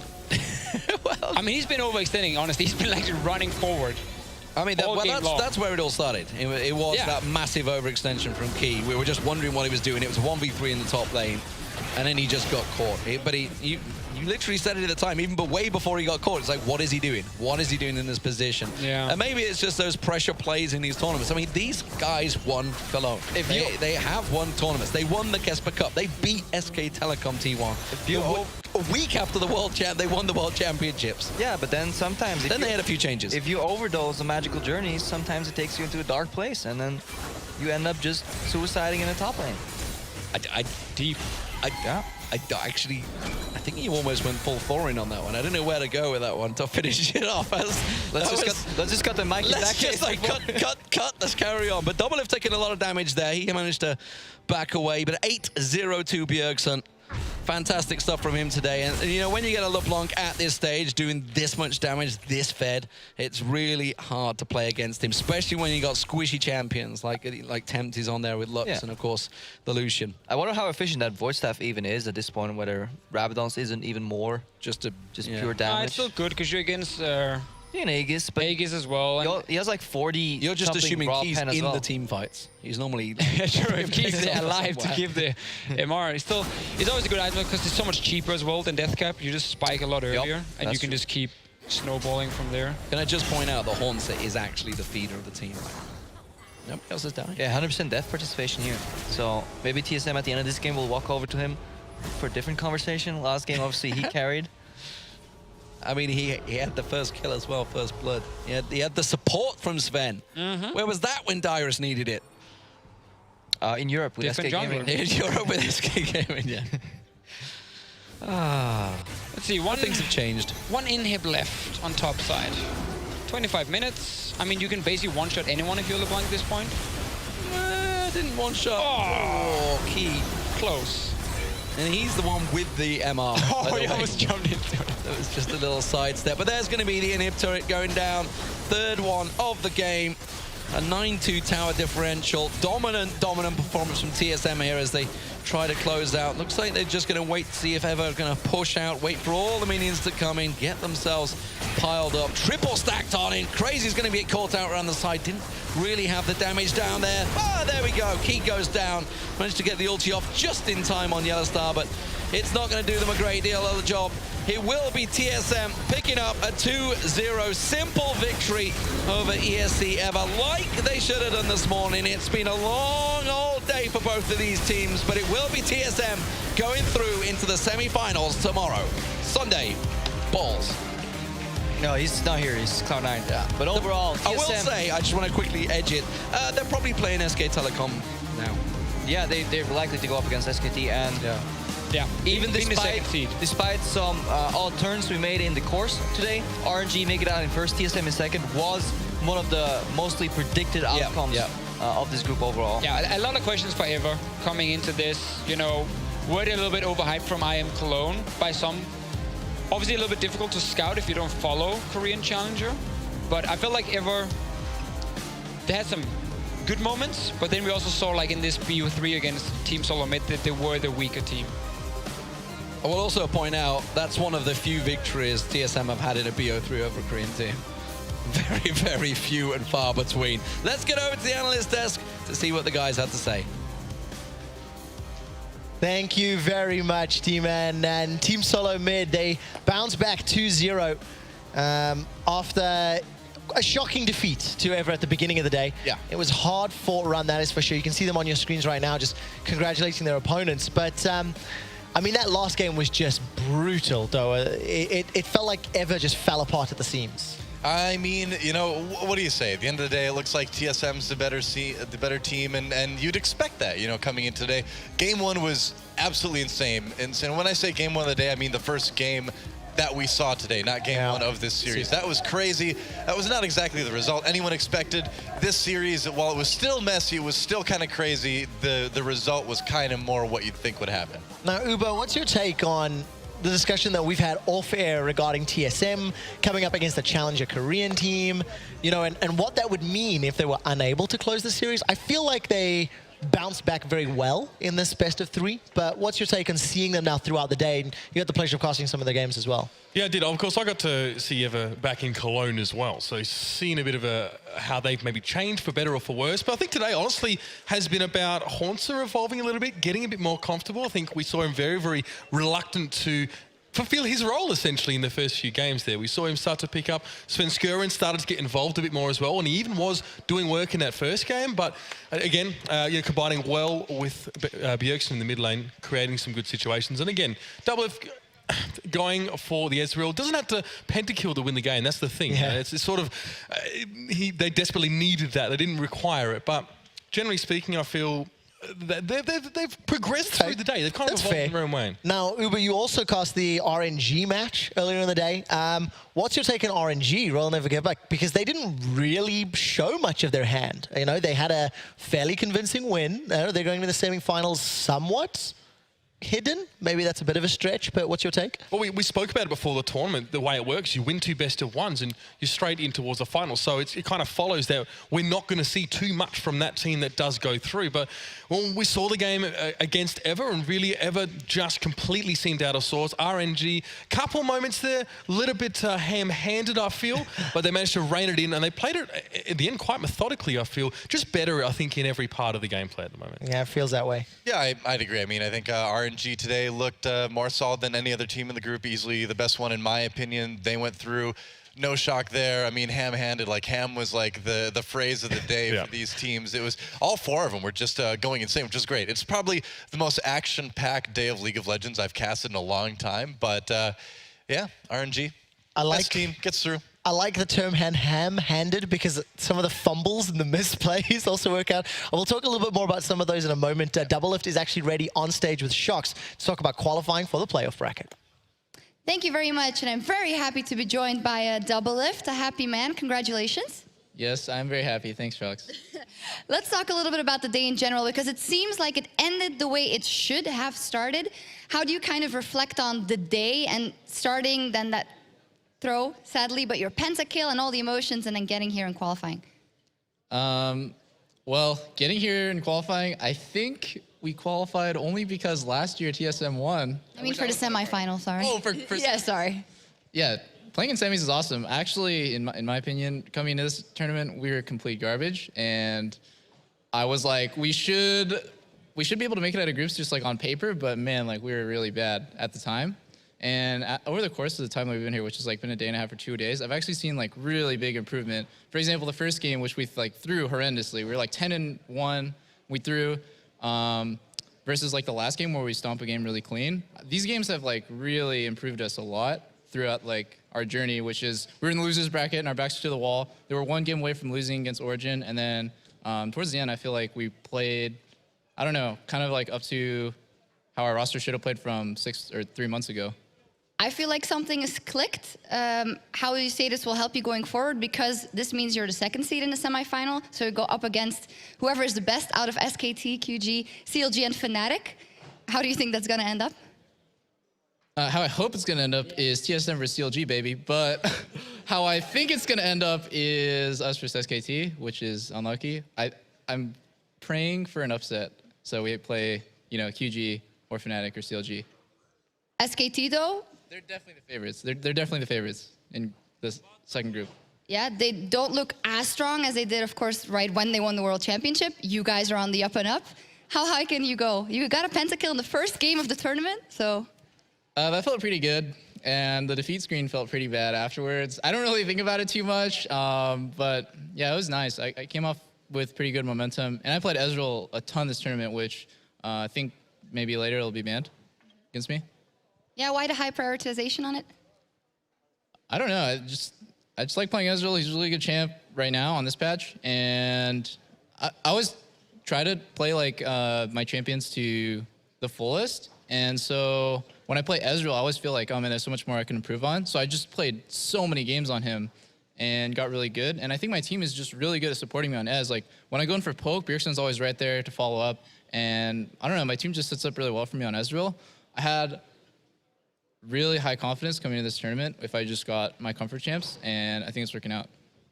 Speaker 4: Well,
Speaker 5: I mean, he's been overextending, honestly. He's been like running forward.
Speaker 4: I mean, that's where it all started. It was that massive overextension from Key. We were just wondering what he was doing. It was 1v3 in the top lane, and then he just got caught. You literally said it at the time, even but way before he got caught. It's like, what is he doing? What is he doing in this position?
Speaker 5: Yeah.
Speaker 4: And maybe it's just those pressure plays in these tournaments. I mean, these guys won Cologne. They have won tournaments. They won the Kesper Cup. They beat SK Telecom T1. A week after the World Champ, they won the World Championships.
Speaker 6: Yeah, but then sometimes...
Speaker 4: Then they had a few changes.
Speaker 6: If you overdose the magical journeys, sometimes it takes you into a dark place, and then you end up just suiciding in the top lane.
Speaker 4: I think he almost went full foreign on that one. I don't know where to go with that one to finish it off.
Speaker 6: Let's just cut the mic in that case.
Speaker 4: Cut. Let's carry on. But Double Lift taking a lot of damage there. He managed to back away. But 8-0 to Bjergsen. Fantastic stuff from him today. And you know, when you get a LeBlanc at this stage doing this much damage, this fed, it's really hard to play against him, especially when you got squishy champions like Tempt is on there with Lux and of course the Lucian.
Speaker 6: I wonder how efficient that Void Staff even is at this point, whether Rabadon's isn't even more just pure damage.
Speaker 5: It's still good because you're against
Speaker 6: Aegis, but
Speaker 5: Aegis as well.
Speaker 6: He has like 40.
Speaker 4: You're just assuming Key's in
Speaker 6: well.
Speaker 4: the team fights. He's normally
Speaker 5: sure, if Key's there alive to give the MR. It's always a good item because it's so much cheaper as well than Deathcap. You just spike a lot earlier, and you can just keep snowballing from there.
Speaker 4: Can I just point out that Haunter is actually the feeder of the team? Nobody else is dying.
Speaker 6: Yeah, 100% death participation here. So maybe TSM at the end of this game will walk over to him for a different conversation. Last game, obviously, he carried.
Speaker 4: I mean, he had the first kill as well, first blood. He had the support from Sven. Where was that when Dyrus needed it?
Speaker 6: In Europe with
Speaker 5: Different
Speaker 6: SK
Speaker 5: genre.
Speaker 6: Gaming.
Speaker 4: In Europe with SK Gaming, yeah.
Speaker 5: Let's see,
Speaker 4: Things have changed.
Speaker 5: one inhib left on top side. 25 minutes. I mean, you can basically one-shot anyone if you're LeBlanc at this point.
Speaker 4: Didn't one shot.
Speaker 5: Oh,
Speaker 4: Key.
Speaker 5: close.
Speaker 4: And he's the one with the MR.
Speaker 5: Oh,
Speaker 4: by the
Speaker 5: he
Speaker 4: way.
Speaker 5: almost jumped into it.
Speaker 4: That was just a little sidestep. But there's going to be the inhib turret going down. Third one of the game. A 9-2 tower differential. Dominant performance from TSM here as they try to close out. Looks like they're just going to wait to see if Ever are going to push out, wait for all the minions to come in, get themselves piled up. Triple stacked on in. Crazy's going to get caught out around the side. Didn't really have the damage down there. Ah, there we go. Key goes down. Managed to get the ulti off just in time on Yellow Star, but it's not going to do them a great deal of the job. It will be TSM picking up a 2-0 simple victory over ESC Ever, like they should have done this morning. It's been a long old day for both of these teams, but it will be TSM going through into the semi-finals tomorrow. Sunday, balls.
Speaker 6: No, he's not here. He's Cloud9.
Speaker 4: Yeah.
Speaker 6: But overall, TSM...
Speaker 4: I will say, I just want to quickly edge it. They're probably playing SK Telecom now.
Speaker 6: Yeah, they're likely to go up against SKT, and
Speaker 5: Yeah,
Speaker 6: even
Speaker 5: being the
Speaker 6: despite,
Speaker 5: second seed.
Speaker 6: despite some odd turns we made in the course today, RNG make it out in first, TSM in second was one of the mostly predicted outcomes of this group overall.
Speaker 5: Yeah, a lot of questions for Ever coming into this. You know, were they a little bit overhyped from IEM Cologne by some? Obviously a little bit difficult to scout if you don't follow Korean Challenger. But I feel like Ever, they had some good moments, but then we also saw like in this BO3 against Team Solo Mid that they were the weaker team.
Speaker 4: I will also point out that's one of the few victories TSM have had in a BO3 over a Korean team. Very, very few and far between. Let's get over to the analyst desk to see what the guys had to say.
Speaker 1: Thank you very much, T-Man. And Team Solo Mid, they bounce back 2-0 after a shocking defeat to Ever at the beginning of the day.
Speaker 4: Yeah.
Speaker 1: It was hard fought run, that is for sure. You can see them on your screens right now, just congratulating their opponents. But I mean, that last game was just brutal, though. It felt like Ever just fell apart at the seams.
Speaker 7: I mean, you know, what do you say? At the end of the day, it looks like TSM's the better team, and you'd expect that, you know, coming in today. Game one was absolutely insane. And when I say game one of the day, I mean the first game that we saw today, not game one of this series. That was crazy. That was not exactly the result anyone expected. This series, while it was still messy, it was still kind of crazy. The result was kind of more what you'd think would happen.
Speaker 1: Now, Ubo, what's your take on the discussion that we've had off-air regarding TSM coming up against a challenger Korean team, you know, and what that would mean if they were unable to close the series? I feel like they bounced back very well in this best of three, but what's your take on seeing them now throughout the day? And you had the pleasure of casting some of their games as well.
Speaker 8: Yeah, I did. Of course, I got to see Ever back in Cologne as well, so seeing a bit of how they've maybe changed for better or for worse. But I think today, honestly, has been about Haunter evolving a little bit, getting a bit more comfortable. I think we saw him very, very reluctant to fulfill his role, essentially, in the first few games there. We saw him start to pick up. Sven Skuren started to get involved a bit more as well, and he even was doing work in that first game. But again, you know, combining well with Bjergsen in the mid lane, creating some good situations. And again, Doublelift going for the Ezreal doesn't have to pentakill to win the game. That's the thing.
Speaker 1: Yeah.
Speaker 8: It's sort of they desperately needed that. They didn't require it. But generally speaking, I feel they've progressed through the day. They've kind of evolved in their own way.
Speaker 1: Now, Uber, you also cast the RNG match earlier in the day. What's your take on RNG, Roll Never Give Back? Because they didn't really show much of their hand. You know, they had a fairly convincing win. They're going to the semi-finals somewhat hidden. Maybe that's a bit of a stretch, but what's your take?
Speaker 8: Well, we spoke about it before the tournament. The way it works, you win 2 best-of-1s and you're straight in towards the final. So it kind of follows that we're not going to see too much from that team that does go through. But when we saw the game against Ever, and really Ever just completely seemed out of sorts. RNG, couple moments there, a little bit ham-handed, I feel, but they managed to rein it in, and they played it at the end quite methodically, I feel. Just better, I think, in every part of the gameplay at the moment.
Speaker 1: Yeah, it feels that way.
Speaker 7: Yeah, I'd agree. I mean, I think RNG today looked more solid than any other team in the group. Easily the best one, in my opinion. They went through. No shock there. I mean, ham-handed. Like, ham was like the phrase of the day for these teams. It was all 4 of them were just going insane, which is great. It's probably the most action-packed day of League of Legends I've casted in a long time. But yeah, RNG. Best team gets through.
Speaker 1: I like the term ham-handed because some of the fumbles and the misplays also work out. We'll talk a little bit more about some of those in a moment. Doublelift is actually ready on stage with Shox to talk about qualifying for the playoff bracket.
Speaker 9: Thank you very much, and I'm very happy to be joined by Doublelift, a happy man. Congratulations.
Speaker 6: Yes, I'm very happy. Thanks, Shox.
Speaker 9: Let's talk a little bit about the day in general, because it seems like it ended the way it should have started. How do you kind of reflect on the day and starting then that throw, sadly, but your pentakill and all the emotions, and then getting here and qualifying?
Speaker 6: Well, getting here and qualifying, I think we qualified only because last year TSM won.
Speaker 9: I mean for the semifinal, sorry.
Speaker 6: Oh, for
Speaker 9: yeah, sorry.
Speaker 6: Yeah, playing in semis is awesome. Actually, in my opinion, coming into this tournament, we were complete garbage, and I was like, we should be able to make it out of groups just like on paper, but man, like we were really bad at the time. And over the course of the time that we've been here, which has like been a day and a half or 2 days, I've actually seen like really big improvement. For example, the first game, which we like threw horrendously, we were like 10-1. We threw versus like the last game where we stomp a game really clean. These games have like really improved us a lot throughout like our journey, which is we were in the losers bracket and our backs to the wall. They were 1 game away from losing against Origin, and then towards the end, I feel like we played, I don't know, kind of like up to how our roster should have played from 6 or 3 months ago.
Speaker 9: I feel like something is clicked. How do you say this will help you going forward? Because this means you're the 2nd seed in the semifinal, so you go up against whoever is the best out of SKT, QG, CLG, and Fnatic. How do you think that's going to end up?
Speaker 6: How I hope it's going to end up is TSM versus CLG, baby. But how I think it's going to end up is us versus SKT, which is unlucky. I'm praying for an upset. So we play, you know, QG or Fnatic or CLG.
Speaker 9: SKT, though?
Speaker 6: They're definitely the favorites. They're definitely the favorites in this second group.
Speaker 9: Yeah, they don't look as strong as they did, of course, right when they won the World Championship. You guys are on the up and up. How high can you go? You got a pentakill in the first game of the tournament, so...
Speaker 6: That felt pretty good, and the defeat screen felt pretty bad afterwards. I don't really think about it too much, but yeah, it was nice. I came off with pretty good momentum, and I played Ezreal a ton this tournament, which I think maybe later it'll be banned against me.
Speaker 9: Yeah, why the high prioritization on it?
Speaker 6: I don't know. I just like playing Ezreal. He's a really good champ right now on this patch, and I always try to play like my champions to the fullest. And so when I play Ezreal, I always feel like, oh man, there's so much more I can improve on. So I just played so many games on him and got really good. And I think my team is just really good at supporting me on Ez. Like when I go in for poke, Bjergsen's always right there to follow up. And I don't know, my team just sets up really well for me on Ezreal. I had really high confidence coming into this tournament if I just got my comfort champs, and I think it's working out.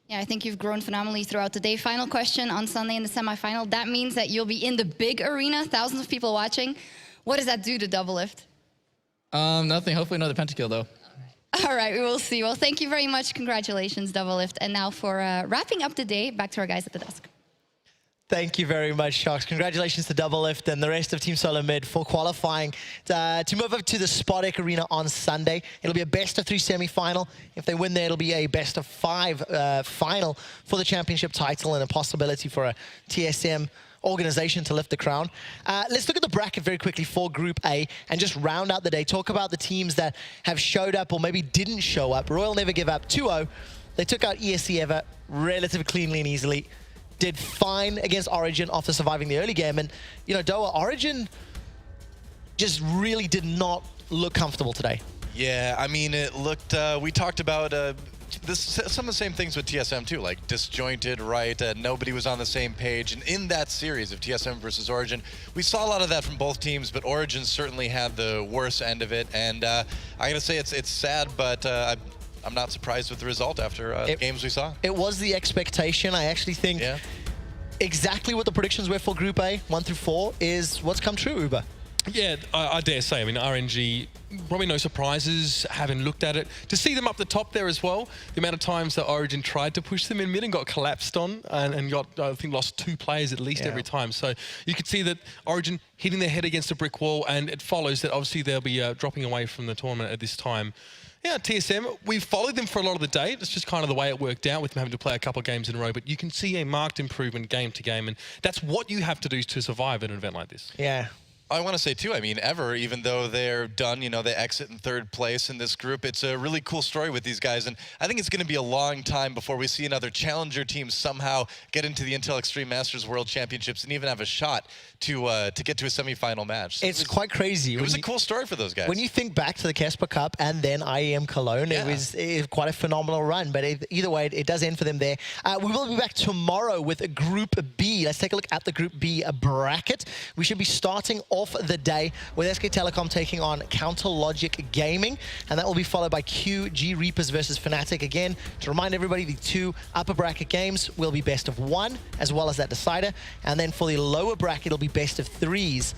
Speaker 9: Yeah, I think you've grown phenomenally throughout the day. Final question on Sunday in the semifinal. That means that you'll be in the big arena, thousands of people watching. What does that do to Doublelift?
Speaker 6: Nothing. Hopefully another pentakill, though.
Speaker 9: All right, we will see. Well, thank you very much. Congratulations, Doublelift. And now for wrapping up the day, back to our guys at the desk.
Speaker 1: Thank you very much, Shox. Congratulations to Doublelift and the rest of Team Solar Mid for qualifying to move up to the Spodek Arena on Sunday. It'll be a best-of-3 semi-final. If they win there, it'll be a best-of-5 final for the championship title and a possibility for a TSM organization to lift the crown. Let's look at the bracket very quickly for Group A and just round out the day. Talk about the teams that have showed up or maybe didn't show up. Royal Never Give Up 2-0. They took out ESC Ever relatively cleanly and easily. Did fine against Origin after surviving the early game. And, you know, Doa, Origin just really did not look comfortable today.
Speaker 7: Yeah, I mean, it looked, we talked about some of the same things with TSM too, like disjointed, right? Nobody was on the same page. And in that series of TSM versus Origin, we saw a lot of that from both teams, but Origin certainly had the worst end of it. And I gotta say, it's sad, but I'm not surprised with the result after the games we saw.
Speaker 1: It was the expectation. I actually think exactly what the predictions were for Group A, 1 through 4, is what's come true, Uber.
Speaker 8: Yeah, I dare say, I mean, RNG, probably no surprises, having looked at it. To see them up the top there as well, the amount of times that Origin tried to push them in mid and got collapsed on and got, I think, lost 2 players at least every time. So you could see that Origin hitting their head against a brick wall, and it follows that obviously they'll be dropping away from the tournament at this time. Yeah, TSM, we've followed them for a lot of the day. It's just kind of the way it worked out with them having to play a couple of games in a row. But you can see a marked improvement game to game, and that's what you have to do to survive at an event like this.
Speaker 1: Yeah.
Speaker 7: I want to say too, I mean, ever, even though they're done, you know, they exit in 3rd place in this group. It's a really cool story with these guys, and I think it's going to be a long time before we see another challenger team somehow get into the Intel Extreme Masters World Championships and even have a shot to get to a semifinal match. So
Speaker 1: It's quite crazy.
Speaker 7: It was a cool story for those guys.
Speaker 1: When you think back to the Casper Cup and then IEM Cologne, it was quite a phenomenal run. But either way, it does end for them there. We will be back tomorrow with Group B. Let's take a look at the Group B bracket. We should be starting off the day with SK Telecom taking on Counter Logic Gaming, and that will be followed by QG Reapers versus Fnatic. Again, to remind everybody, the 2 upper bracket games will be best of 1, as well as that decider, and then for the lower bracket, it'll be best of 3s.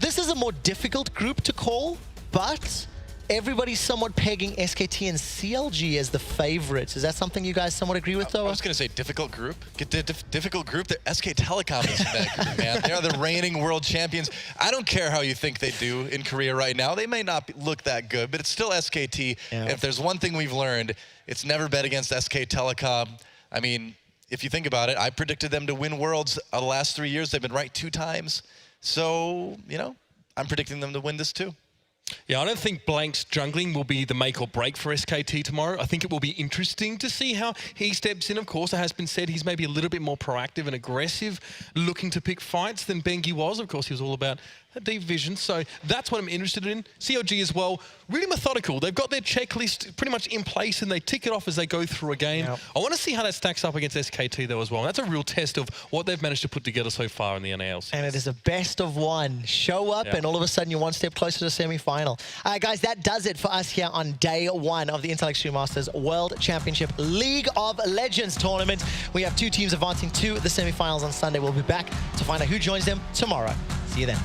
Speaker 1: This is a more difficult group to call, but everybody's somewhat pegging SKT and CLG as the favorites. Is that something you guys somewhat agree with, though?
Speaker 7: I was going to say difficult group. Get the difficult group. SK Telecom is in that group, man. They are the reigning world champions. I don't care how you think they do in Korea right now. They may not look that good, but it's still SKT.
Speaker 1: Yeah.
Speaker 7: If there's one thing we've learned, it's never bet against SK Telecom. I mean, if you think about it, I predicted them to win Worlds the last 3 years. They've been right 2 times. So, you know, I'm predicting them to win this too.
Speaker 8: Yeah, I don't think Blank's jungling will be the make or break for SKT tomorrow. I think it will be interesting to see how he steps in. Of course, it has been said he's maybe a little bit more proactive and aggressive, looking to pick fights than Bengi was. Of course, he was all about a deep vision, so that's what I'm interested in. CLG as well, really methodical. They've got their checklist pretty much in place and they tick it off as they go through a game.
Speaker 1: Yep.
Speaker 8: I want to see how that stacks up against SKT though as well. That's a real test of what they've managed to put together so far in the NALs.
Speaker 1: And it is a best of 1. Show up, and all of a sudden you're 1 step closer to the semi-final. Guys, that does it for us here on day 1 of the Intel Extreme Masters World Championship League of Legends tournament. We have 2 teams advancing to the semi-finals on Sunday. We'll be back to find out who joins them tomorrow. See you then.